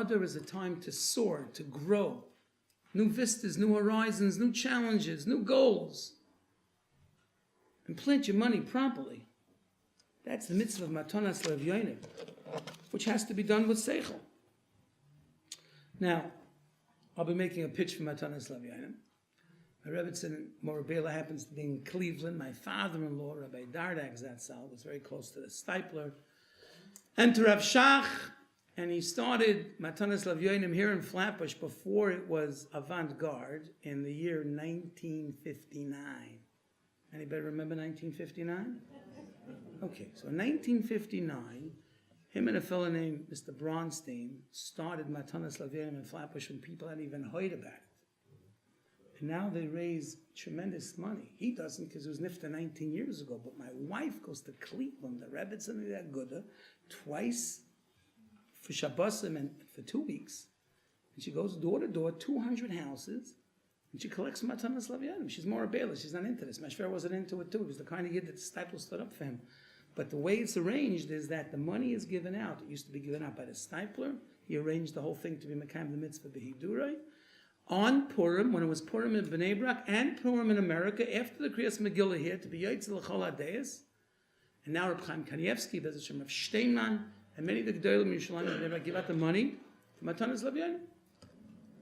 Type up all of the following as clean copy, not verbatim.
Adar is a time to soar, to grow. New vistas, new horizons, new challenges, new goals. And plant your money properly. That's the mitzvah of Matanas Levyonim, which has to be done with seichel. Now, I'll be making a pitch for Matanas Levyonim. My Rebbe in Morabela happens to be in Cleveland. My father-in-law, Rabbi Dardag Zatzal, was very close to the Stipler and to Rav Shach, and he started Matanas Levyonim here in Flatbush before it was avant-garde in the year 1959. Anybody remember 1959? Okay, so in 1959, him and a fellow named Mr. Bronstein started Matanas Levyonim in Flatbush when people hadn't even heard about it. And now they raise tremendous money. He doesn't because it was nifta 19 years ago, but my wife goes to Cleveland, the Rebbe's in that Gouda, twice for Shabbosim and for 2 weeks. And she goes door to door, 200 houses, and she collects Matanas Levyonim. She's more a bailiff. She's not into this. Mashver wasn't into it too. He was the kind of kid that the Stipler stood up for him. But the way it's arranged is that the money is given out. It used to be given out by the Stipler. He arranged the whole thing to be Mekayim the Mitzvah B'Hidurei. On Purim, when it was Purim in Bnei Brak and Purim in America, after the Kriyas Megillah here, to be Yotze L'chol HaDeis, and now Reb Chaim Kanievsky, Bez Hashem, Rav Steinman, and many of the Gedolim in Yerushalayim, they give out the money to Matanas Levyonim.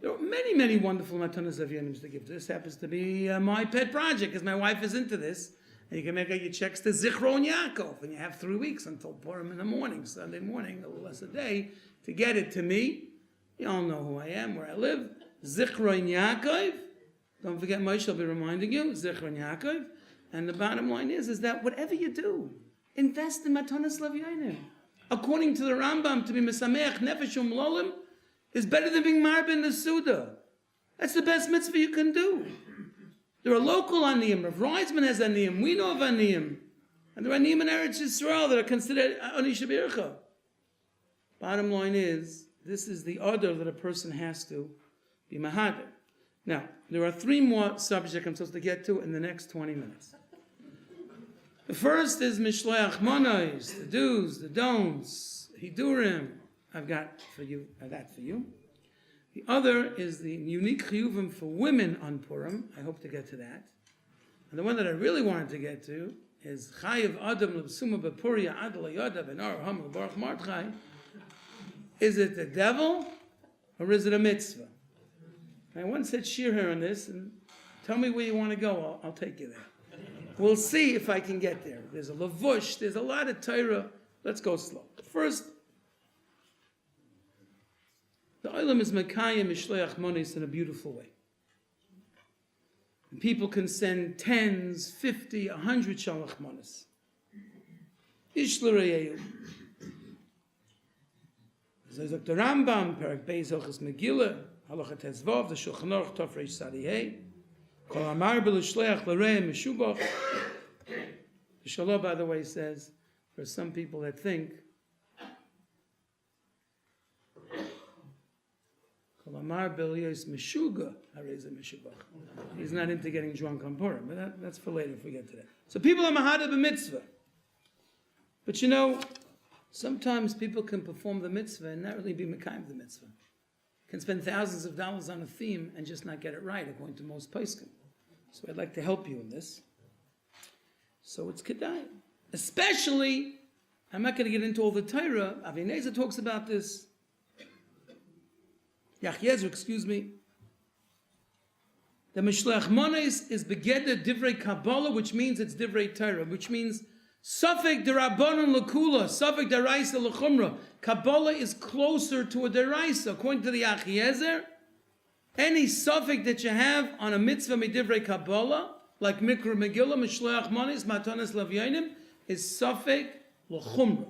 There are many, many wonderful Matanas Levyonim to give. This happens to be my pet project, because my wife is into this. And you can make out your checks to Zichron Yaakov, and you have 3 weeks until Purim in the morning, Sunday morning, a little less a day, to get it to me. You all know who I am, where I live. Zichron Yaakov. Don't forget, Moshe will be reminding you, Zichron Yaakov. And the bottom line is that whatever you do, invest in Matanas Levyonim. According to the Rambam, to be Mesameach Nefesh Umlolim is better than being Marbin the Suda. That's the best mitzvah you can do. There are local aniyim. Rav Reisman has aniyim. We know of aniyim. And there are aniyim in Eretz Yisrael that are considered ani shabircha. Bottom line is, this is the order that a person has to be mahadir. Now, there are 3 more subjects I'm supposed to get to in the next 20 minutes. The first is Mishleach Monos, the do's, the don'ts, Hidurim. I've got for you. The other is the unique chiyuvim for women on Purim. I hope to get to that. And the one that I really wanted to get to is Chayiv Adam L'Bsuma B'Puria Adal Yoda V'Nar Ham L'Baruch Mardchai. Is it the devil or is it a mitzvah? I once said shir here on this, and tell me where you want to go. I'll take you there. We'll see if I can get there. There's a lavush. There's a lot of Torah. Let's go slow. First, the Olam is Mekayim Mishleach Monis in a beautiful way. And people can send 10s, 50, 100 Shalach Monis. Ish l'reyeyu. There's the Rambam, Perak Beis Hilchos Megillah, Halacha Tezvav, the Shulchan Aruch Tov Reish Sadihei, Kol Amar B'Lishleach L'Rei Meshubach. The Shalom, by the way, says, for some people that think, Kol Amar B'Liyos Meshuga Hareza Meshubach. He's not into getting drunk on Purim, but that's for later if we get to that. So people are Mahadab b'mitzvah. But you know, sometimes people can perform the mitzvah and not really be Mekayim the mitzvah. Can spend thousands of dollars on a theme and just not get it right, according to most poskim. So I'd like to help you in this. So it's Kedai. Especially, I'm not going to get into all the Torah. Avi Nezer talks about this. Yachyezer, excuse me. The Mishleach Monos is Begeder Divrei Kabbalah, which means it's Divrei Torah, which means Safek D'Rabbanon L'Kula, Safek D'Raisa L'Chumra. Kabbalah is closer to a D'Raisa. According to the Achiezer, any Safek that you have on a mitzvah Midivrei Kabbalah, like Mikra Megillah, Mishleach Monos, Matanas Levyonim, is Safek L'Chumra.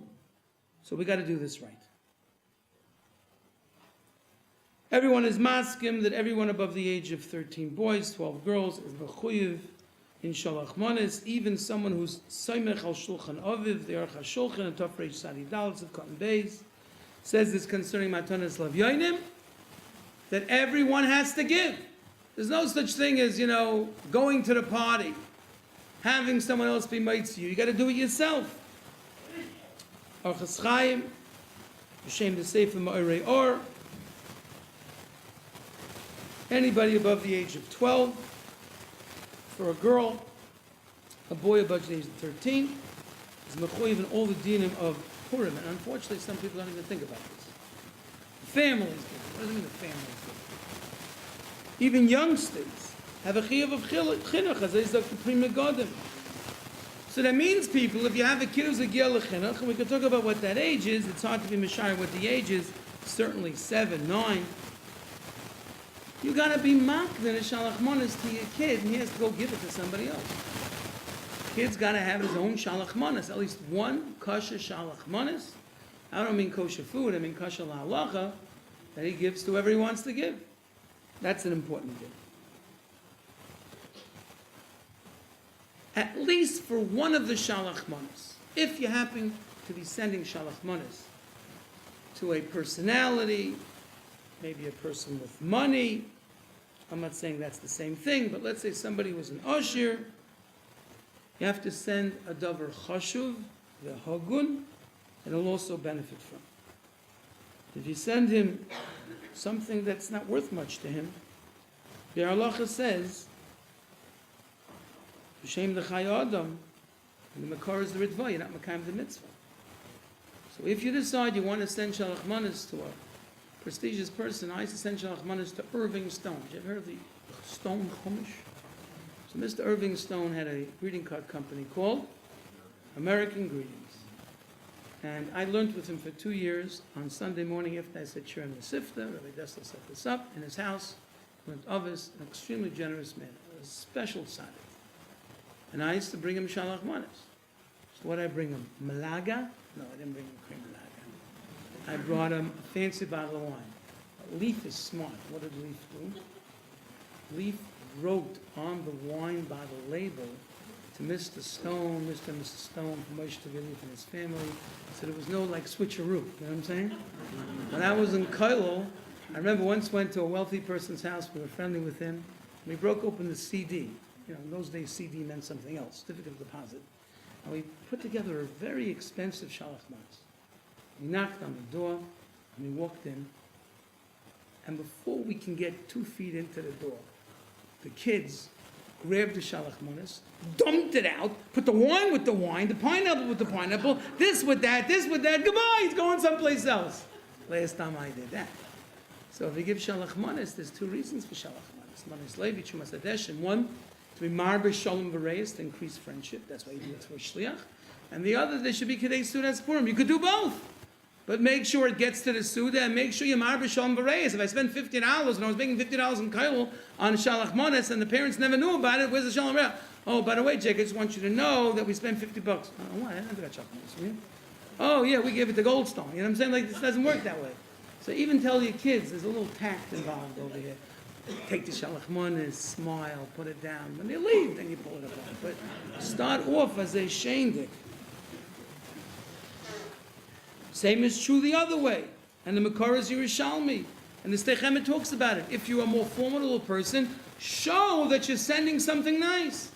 So we got to do this right. Everyone is maskim that everyone above the age of 13 boys, 12 girls, is B'chuyev in Shalach Monos, even someone who's Soymech al Shulchan Aviv, the Aruch HaShulchan, and Tofrei Sadi Dalets of Cotton Bays, says this concerning Matanas Levyonim, that everyone has to give. There's no such thing as, going to the party, having someone else be mitzvah you. You got to do it yourself. Orchos Chaim, Hashem the Sefer Ma'orei Or, Anybody above the age of 12. For a girl, a boy above the age of 13 is mechuyev in all the dinim of Purim. And unfortunately, some people don't even think about this. The families give it. What does it mean the families give it? Even youngsters have a chiyuv of chinuch, as they say, the Prima Godim. So that means, people, if you have a kid who's a gil chinuch, and we could talk about what that age is, it's hard to be mishayir what the age is, certainly 7, 9. You got to be makdin a shalach manas to your kid, and he has to go give it to somebody else. Kid's got to have his own shalach manas, at least one kosher shalach manas. I don't mean kosher food, I mean kosher la'alacha, that he gives to whoever he wants to give. That's an important gift. At least for one of the shalach manas, if you happen to be sending shalach manas to a personality, maybe a person with money, I'm not saying that's the same thing, but let's say somebody was an oshir, you have to send a davar chashuv, the hagun, and he'll also benefit from. If you send him something that's not worth much to him, the halacha says, B'shem l'chay adam, and the makar is the ritva, you're not makayim the mitzvah. So if you decide you want to send shalach manas to a prestigious person, I used to send shalach manas to Irving Stone. Did you ever heard of the Stone Chumash? So Mr. Irving Stone had a greeting card company called American Greetings. And I learned with him for 2 years. On Sunday morning after I said Shirim Nesifta, Rabbi Dessler set this up in his house. Went Ovis, an extremely generous man, a special tzaddik. And I used to bring him shalach manas. So what did I bring him? Malaga? No, I didn't bring him cream malaga. I brought him a fancy bottle of wine. Lieff is smart. What did Lieff do? Lieff wrote on the wine bottle label to Mr. Stone, Mr. and Mrs. Stone, from Moshe Tuvia and his family, so there was no like switcheroo. You know what I'm saying? When I was in Kailo, I remember once went to a wealthy person's house. We were friendly with him. And we broke open the CD. You know, in those days, CD meant something else, certificate of deposit. And we put together a very expensive shalach manas. We knocked on the door, and we walked in. And before we can get 2 feet into the door, the kids grabbed the shalach manas, dumped it out, put the wine with the wine, the pineapple with the pineapple, this with that, goodbye, he's going someplace else. Last time I did that. So if you give shalach manas, there's 2 reasons for shalach manas. Manas levi, chumas hadesh, and one, to be marbe shalom v'reis, to increase friendship. That's why you do it for a shliach. And the other, there should be kedei sudas purim. You could do both. But make sure it gets to the Suda, and make sure you marbe shalom v'reis. If I spend $50 and I was making $50 in Kailo on shalach manas, and the parents never knew about it, where's the shalom v'reis? Oh, by the way, Jake, I just want you to know that we spent $50. Oh, what? I never got shalach manas. Oh, yeah, we gave it to Goldstone. You know what I'm saying? Like, this doesn't work that way. So even tell your kids, there's a little tact involved over here. Take the shalach manas, smile, put it down. When they leave, then you pull it apart. But start off as a shendik. Same is true the other way. And the Makar is Yerushalmi. And the Steichemet talks about it. If you're a more formidable person, show that you're sending something nice.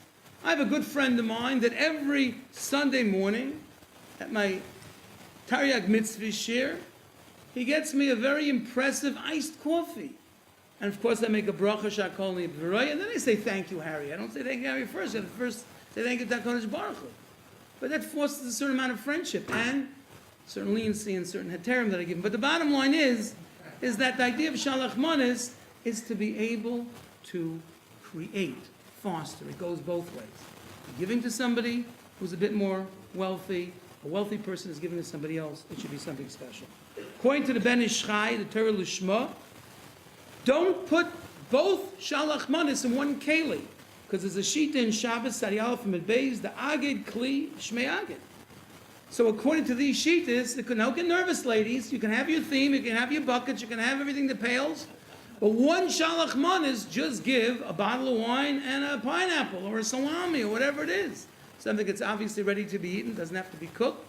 I have a good friend of mine that every Sunday morning at my Taryag Mitzvah shir, he gets me a very impressive iced coffee. And of course I make a bracha shakol b'roi, and then I say thank you, Harry. I don't say thank you, Harry, first. I have to first say thank you to HaKadosh Baruch Hu. But that forces a certain amount of friendship and certain leniency and certain heterim that I give him. But the bottom line is that the idea of shalach manas is to be able to create, foster. It goes both ways. You're giving to somebody who's a bit more wealthy. A wealthy person is giving to somebody else. It should be something special. According to the Ben Ish Chai, the Torah Lishma, don't put both shalach manas in one keli, because there's a shita in Shabbos Sariyal from Beis, the Agid Kli Shmei Agid. So according to these shitas, don't get nervous, ladies. You can have your theme, you can have your buckets, you can have everything that pails. But one shalach manas, just give a bottle of wine and a pineapple or a salami or whatever it is. Something that's obviously ready to be eaten, doesn't have to be cooked.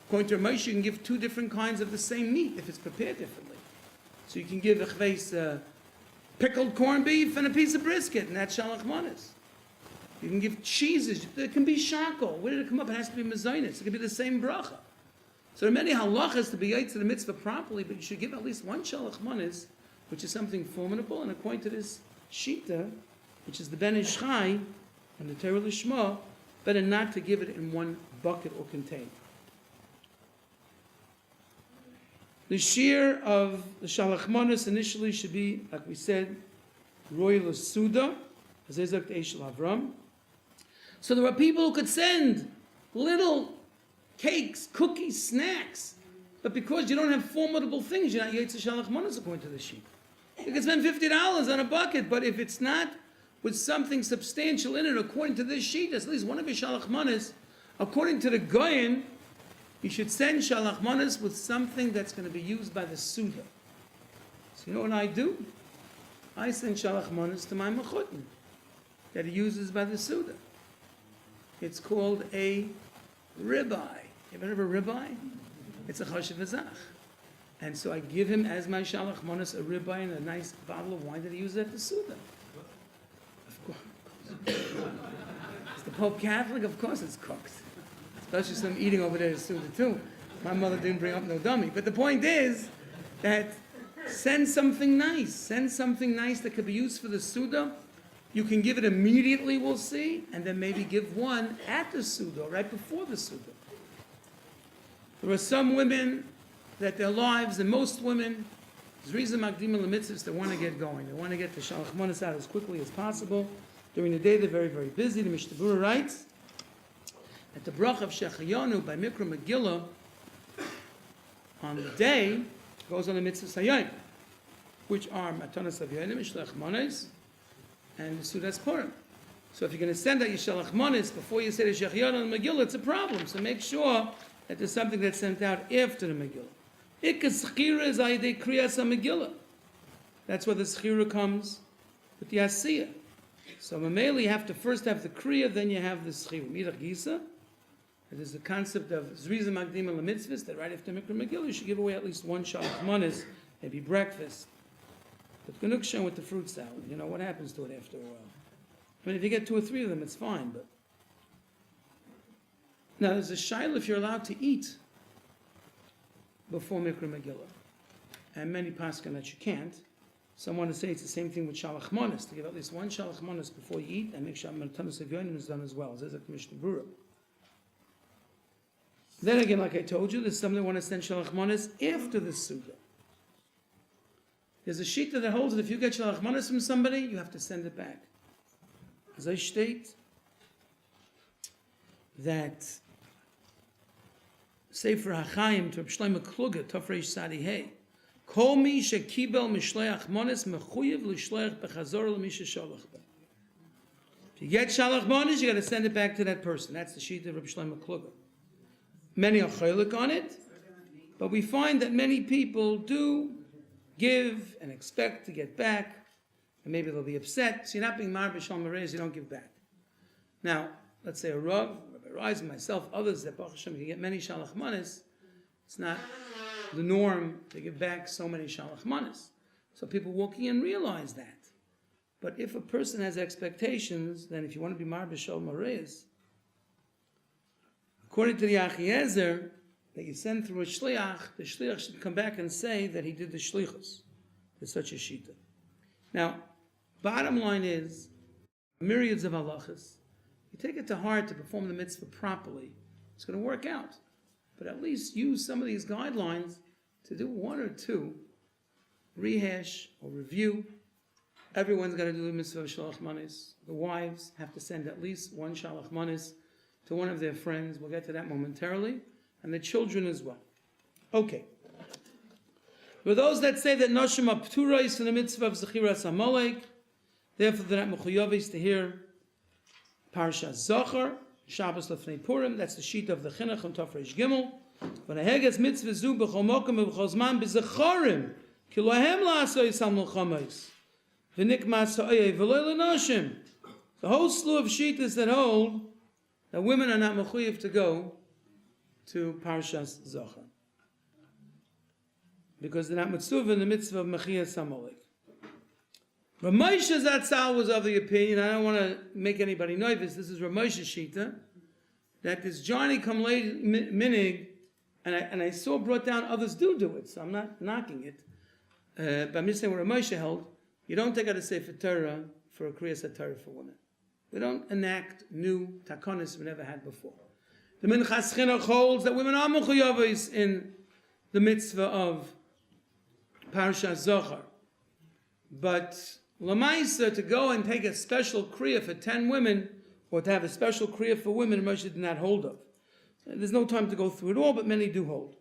According to Moshe, you can give 2 different kinds of the same meat if it's prepared differently. So you can give a chveis, pickled corned beef and a piece of brisket, and that's shalach manas. You can give cheeses. It can be shackle. Where did it come up? It has to be mezainis. It can be the same bracha. So there are many halachas to be yaitz to the mitzvah properly, but you should give at least one shalach manas, which is something formidable. And according to this shita, which is the Ben Ish Chai and the Torah Lishma, better not to give it in one bucket or container. The shear of the Shalach Manos initially should be, like we said, Roy L'Suda, Azezak Eishel Avram. So there are people who could send little cakes, cookies, snacks, but because you don't have formidable things, you're not Yetzer Shalach Manos according to the sheet. You can spend $50 on a bucket, but if it's not with something substantial in it, according to this sheet, at least one of your Shalach Manos, according to the Goyen, you should send Shalach Manos with something that's going to be used by the Suda. So you know what I do? I send Shalach Manos to my Mechutin that he uses by the Suda. It's called a ribeye. You ever heard of a ribeye? It's a chashiv azach. And so I give him as my Shalach Manos a ribeye and a nice bottle of wine that he uses at the Suda. Of course. Is the Pope Catholic? Of course it's cooked. Especially some eating over there at Suda too. My mother didn't bring up no dummy. But the point is that send something nice. Send something nice that could be used for the Suda. You can give it immediately, we'll see, and then maybe give one at the Suda, right before the Suda. There are some women that their lives, and most women, there's reason Magdim Mitzvot, they want to get going. They want to get the Shalach Manos out as quickly as possible. During the day, they're very, very busy. The Mishnah Berurah writes that the Brach of Shechayonu by Mikra Megillah on the day goes on the Mitzvah Sayayim, which are Matanas Avyonim, Shalach Manos, and the Sudas Purim. So if you're going to send out your Shalach Manos before you say the Shechayonu and Megillah, it's a problem. So make sure that there's something that's sent out after the Megillah. Ikas Schira is Ayidei Kriyas HaMegillah. That's where the Schira comes with the Asiyah. So Mamela, you have to first have the Kriya, then you have the Schira. Midach Gisa, there's the concept of Zriza Magdim Mitzvot, that right after Mikra Megillah, you should give away at least one Shalach Manos, maybe breakfast. But Gnukshan with the fruit salad, you know, what happens to it after a while? I mean, if you get 2 or 3 of them, it's fine, but... Now, there's a shaila if you're allowed to eat before Mikra Megillah. And many paskin that you can't. Some want to say it's the same thing with Shalach Manos, to give at least one Shalach Manos before you eat, and make sure Matanas Avyonim is done as well. There's a Mishnah Berurah. Then again, like I told you, there's some that want to send Shalach Manos after the Suda. There's a shita that holds that if you get Shalach Manos from somebody, you have to send it back. As I state, that Sefer HaChaim to Reb Shlomo Kluger, Tofreish Sadi Hey, Kol mi shekibel mishleach Manos mechuyev l'shleach bechazor l'mi shesholach ba. If you get Shalach Manos, you got to send it back to that person. That's the shita of Reb Shlomo Kluger. Many are chaylik on it, but we find that many people do give and expect to get back, and maybe they'll be upset. So you're not being mar b'shal marez, you don't give back. Now, let's say a Rav, Rabbi Rise, myself, others that Baruch Hashem can get many Shalach Manos, it's not the norm to give back so many Shalach Manos. So people walking in realize that. But if a person has expectations, then if you want to be mar b'shal marez, according to the Achiezer, that you send through a shliach, the shliach should come back and say that he did the shlichus. There's such a shita. Now, bottom line is, myriads of halachas. You take it to heart to perform the mitzvah properly, it's going to work out. But at least use some of these guidelines to do 1 or 2, rehash or review. Everyone's got to do the mitzvah of Shalach Manos. The wives have to send at least 1 Shalach Manos to one of their friends. We'll get to that momentarily. And the children as well. Okay. For those that say that Noshim are pturais from the mitzvah of Zechiras HaMolek, therefore they're not mechuyavis to hear Parashat Zohar, Shabbos Lefnei Purim, that's the sheet of the Chinuch on Tofreish Gimel. When a heges mitzvah zu b'chol mokum v'chol zman b'zechorim, ki lohem la'asoi sal melchomos, v'nikmas ha'oyev v'loi l'noshim. The whole slew of sheetas that hold that women are not mechuyav to go to Parshas Zohar, because they're not mitzvah in the mitzvah of Mechiyas HaMolek. Rav Moshe Zatzal was of the opinion, I don't want to make anybody nervous, this is Rav Moshe Shita, that this Johnny come late minig, and I saw brought down others do it, so I'm not knocking it, but I'm just saying what Rav Moshe held, You don't take out a Sefer Torah for a Kriyas Torah for women. We don't enact new takonis we never had before. The Minchas Chinuch holds that women are mechuyavis in the mitzvah of Parashat Zohar. But Lamaisa, to go and take a special kriya for 10 women, or to have a special kriya for women, Moshe did not hold of. There's no time to go through it all, but many do hold.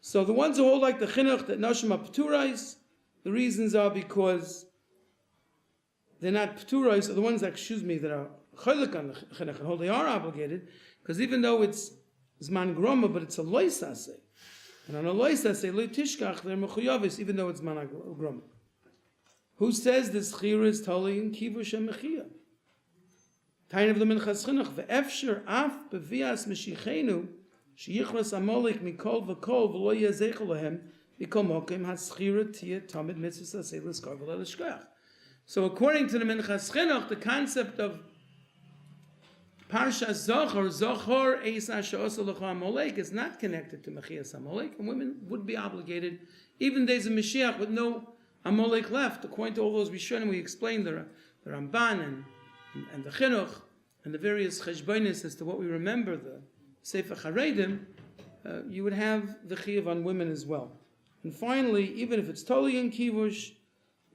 So the ones who hold like the chinuch that nashim are pturais, the reasons are because they're not pturais, or the ones that, that are chaylik on the chinuch and hold they are obligated, because even though it's zman groma, but it's a loisase. And on a loisase, lo tishkach, they're mechuyavis, even though it's zman groma. Who says this chiyur is tali in kivush and mechiyah? Tain of the Minchas Chinuch, ve'efsher af bevias meshichenu, sheyichras amolik mikol v'kol v'lo yazechel lahem, mikol mokim haschira tia tamid mitzvah sasei l'skar v'lo l'shkoyach. So according to the Minchas Chinuch, the concept of Parsha Zohar Eis Hasha'osa L'cha Amalek is not connected to Mechias Amalek, and women would be obligated, even days of Mashiach with no Amalek left. According to all those Rishonim, we explained the Ramban and the Chinuch and the various cheshbonis as to what we remember, the Sefer Charedim, you would have the chiyuv on women as well. And finally, even if it's totally in kivush,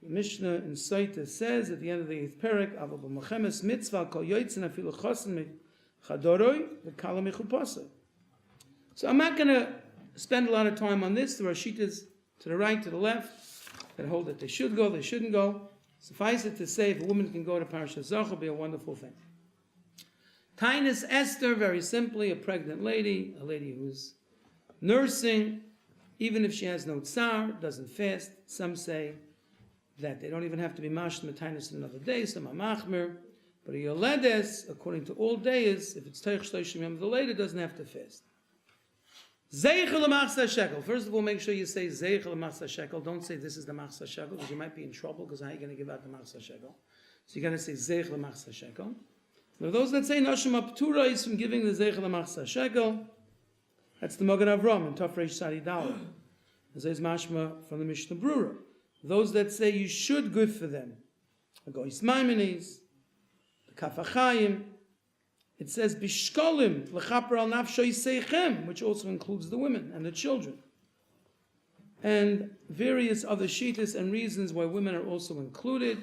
the Mishnah in Saita says at the end of the 8th parak, Avo b'mochemes mitzvah kol yoytzen afilu chosen chadoroi v'kala mechupasa. So I'm not going to spend a lot of time on this. There are shitas to the right, to the left, that hold that they should go, they shouldn't go. Suffice it to say, if a woman can go to Parashat Zohar, it'll be a wonderful thing. Tainus Esther, very simply, a pregnant lady, a lady who's nursing, even if she has no tsar, doesn't fast. Some say that they don't even have to be mashma tainus another day, some are machmir. But a yoledes, according to all days, if it's teich shloshim yom, the lady doesn't have to fast. Zeichel machsa shekel. First of all, make sure you say zeichel machsa shekel. Don't say this is the machsa shekel, because you might be in trouble, because how are you going to give out the machsa shekel? So you got to say zeichel machsa shekel. Now those that say nashim aptura is from giving the zeichel machsa shekel. That's the Magen Avram in Tafresh Sadi Dalet. As is mashma from the Mishnah Brura. Those that say you should give for them. Agois Maimonides, the Kaf HaChaim. It says bishkolim lechaper al nafsho yiseichem, which also includes the women and the children, and various other shitas and reasons why women are also included.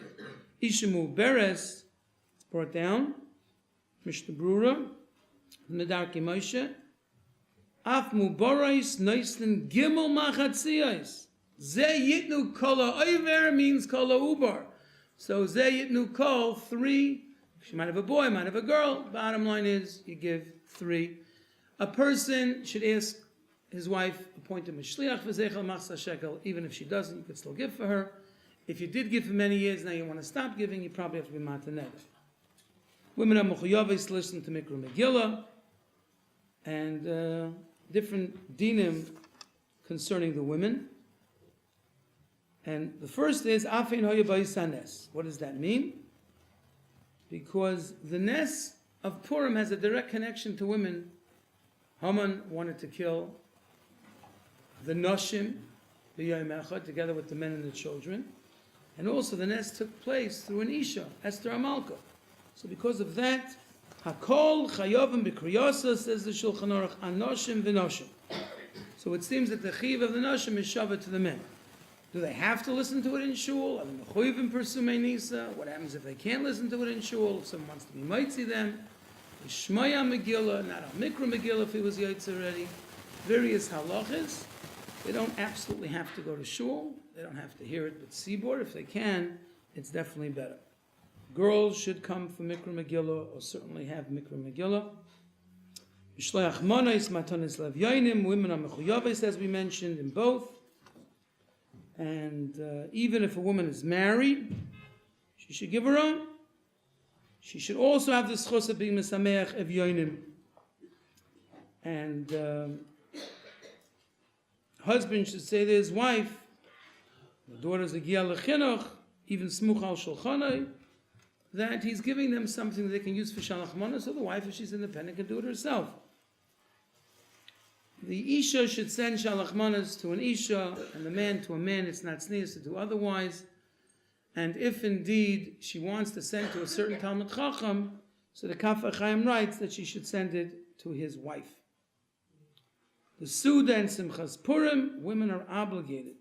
Ishimu Beres, it's brought down. Mishnah Brura, Medarki Moshe, Af Mubarais Noisen Gimel Machatziyos. Ze Yitnu Kola Oiver means Kola Ubar. So Ze Yitnu Kol 3. She might have a boy, might have a girl. Bottom line is, you give 3. A person should ask his wife, appoint him a shliach v'zeichel machsa shekel. Even if she doesn't, you could still give for her. If you did give for many years, now you want to stop giving, you probably have to be mataneh. Women are mechuyaves to listen to Mikra Megillah, and different dinim concerning the women. And the first is, Afein hoya ba'isa nes. What does that mean? Because the Nes of Purim has a direct connection to women. Haman wanted to kill the Noshim, the Yom Echad, together with the men and the children. And also the Nes took place through an Isha, Esther Amalka. So because of that, Hakol Chayovim B'Kriyasa, says the Shulchan Aruch, Anoshim V'Noshim. So it seems that the Chiv of the Noshim is Shavah to the men. Do they have to listen to it in shul? Are they mechuyev pursumei nisa? What happens if they can't listen to it in shul? If someone wants to be mitzi them, Shmaya Megillah, not a Mikra Megillah if he was yaitz already. Various halachas. They don't absolutely have to go to shul. They don't have to hear it, but seaboard, if they can, it's definitely better. Girls should come for Mikra Megillah, or certainly have Mikra Megillah. Mishleach Monos, Matanis Lev Yoinim, women are mechuyaves, as we mentioned, in both. And even if a woman is married, she should give her own. She should also have the schos of being mesameach ev yoinim. And husband should say to his wife, the daughters of Giyal Lechinuch, even smuch al shulchanai, that he's giving them something that they can use for shalach mana, so the wife, if she's independent, can do it herself. The Isha should send shalach manas to an Isha, and the man to a man. It's not sneeze to do otherwise. And if indeed she wants to send to a certain Talmud Chacham, so the Kaf HaChaim writes that she should send it to his wife. The Suda and Simchas Purim, women are obligated